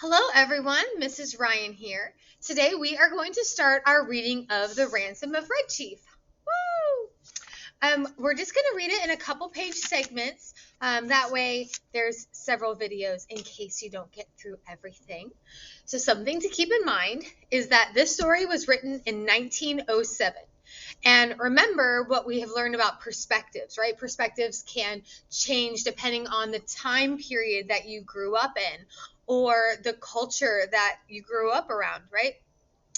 Hello everyone, Mrs. Ryan here. Today we are going to start our reading of The Ransom of Red Chief. Woo! We're just going to read it in a couple page segments. That way there's several videos in case you don't get through everything. So something to keep in mind is that this story was written in 1907. And remember what we have learned about perspectives, right? Perspectives can change depending on the time period that you grew up in or the culture that you grew up around, right?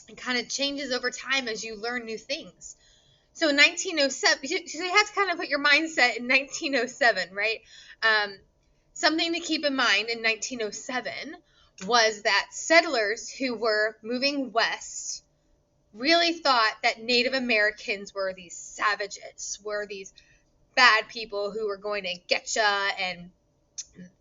It kind of changes over time as you learn new things. So in 1907, so you have to kind of put your mindset in 1907, right? Something to keep in mind in 1907 was that settlers who were moving west really thought that Native Americans were these savages, were these bad people who were going to get ya, and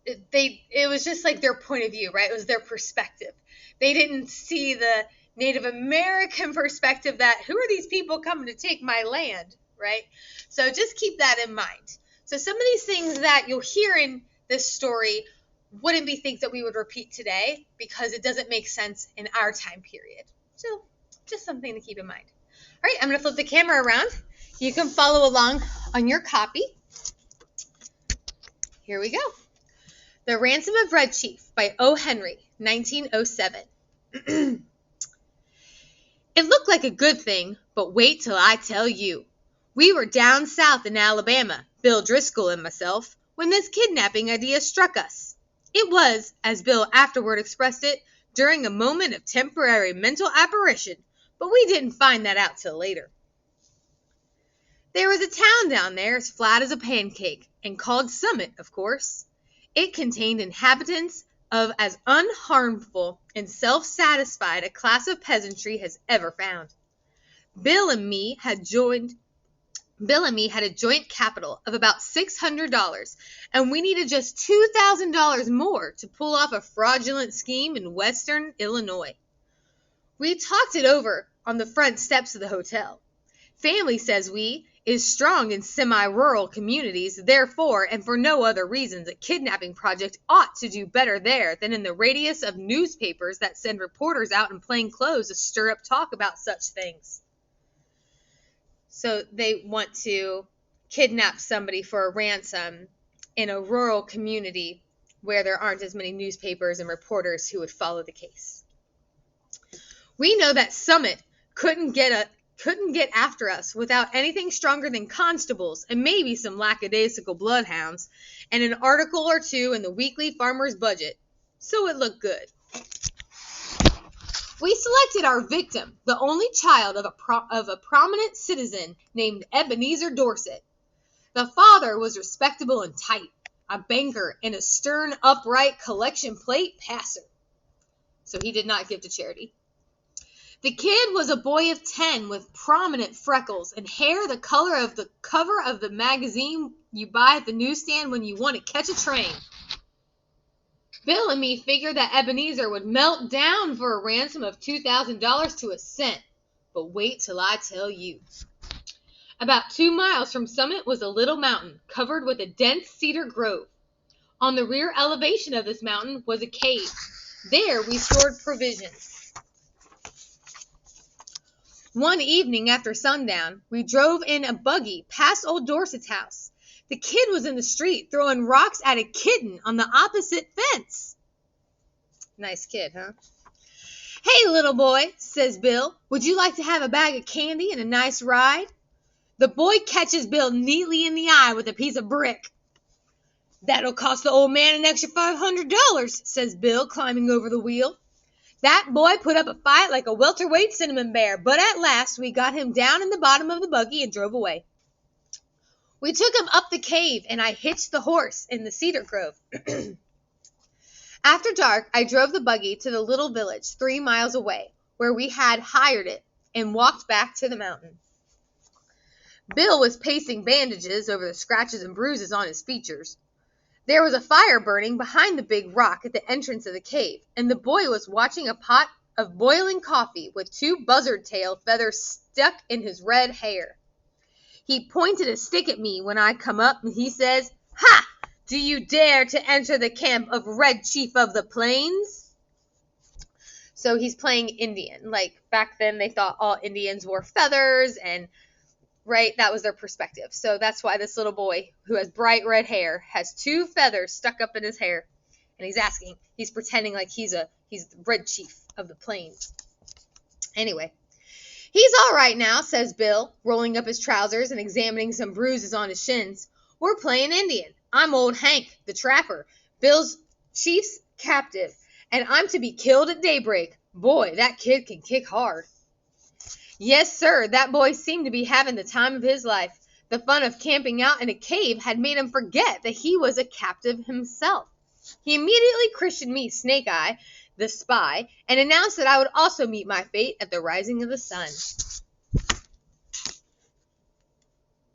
it was just like their point of view, right? It was their perspective. They didn't see the Native American perspective that who are these people coming to take my land, right? So just keep that in mind. So some of these things that you'll hear in this story wouldn't be things that we would repeat today because it doesn't make sense in our time period. So just something to keep in mind. All right, I'm going to flip the camera around. You can follow along on your copy. Here we go. The Ransom of Red Chief by O. Henry, 1907. It looked like a good thing, but wait till I tell you. We were down south in Alabama, Bill Driscoll and myself, when this kidnapping idea struck us. It was, as Bill afterward expressed it, during a moment of temporary mental apparition, but we didn't find that out till later. There was a town down there as flat as a pancake, and called Summit, of course. It contained inhabitants of as unharmful and self-satisfied a class of peasantry has ever found. Bill and me had a joint capital of about $600, and we needed just $2,000 more to pull off a fraudulent scheme in western Illinois. We talked it over on the front steps of the hotel. Family, says we, is strong in semi-rural communities, therefore, and for no other reasons, a kidnapping project ought to do better there than in the radius of newspapers that send reporters out in plain clothes to stir up talk about such things. So they want to kidnap somebody for a ransom in a rural community where there aren't as many newspapers and reporters who would follow the case. We know that Summit couldn't get after us without anything stronger than constables and maybe some lackadaisical bloodhounds and an article or two in the weekly farmer's budget. So it looked good. We selected our victim, the only child of a prominent citizen named Ebenezer Dorset. The father was respectable and tight, a banker and a stern, upright collection plate passer. So he did not give to charity. The kid was a boy of 10 with prominent freckles and hair the color of the cover of the magazine you buy at the newsstand when you want to catch a train. Bill and me figured that Ebenezer would melt down for a ransom of $2,000 to a cent. But wait till I tell you. About 2 miles from Summit was a little mountain covered with a dense cedar grove. On the rear elevation of this mountain was a cave. There we stored provisions. One evening after sundown, we drove in a buggy past old Dorset's house. The kid was in the street throwing rocks at a kitten on the opposite fence. Nice kid, huh? Hey, little boy, says Bill, would you like to have a bag of candy and a nice ride? The boy catches Bill neatly in the eye with a piece of brick. That'll cost the old man an extra $500, says Bill, climbing over the wheel. That boy put up a fight like a welterweight cinnamon bear, but at last we got him down in the bottom of the buggy and drove away. We took him up the cave, and I hitched the horse in the cedar grove. After dark, I drove the buggy to the little village 3 miles away, where we had hired it, and walked back to the mountain. Bill was pasting bandages over the scratches and bruises on his features. There was a fire burning behind the big rock at the entrance of the cave, and the boy was watching a pot of boiling coffee with 2 buzzard-tail feathers stuck in his red hair. He pointed a stick at me when I come up, and he says, "Ha! Do you dare to enter the camp of Red Chief of the Plains?" So he's playing Indian. Like back then they thought all Indians wore feathers and right, that was their perspective. So that's why this little boy who has bright red hair has 2 feathers stuck up in his hair. And he's pretending like he's the Red Chief of the Plains. Anyway, he's all right now, says Bill, rolling up his trousers and examining some bruises on his shins. We're playing Indian. I'm old Hank, the trapper, Bill's chief's captive, and I'm to be killed at daybreak. Boy, that kid can kick hard. Yes, sir, that boy seemed to be having the time of his life. The fun of camping out in a cave had made him forget that he was a captive himself. He immediately christened me Snake Eye, the spy, and announced that I would also meet my fate at the rising of the sun.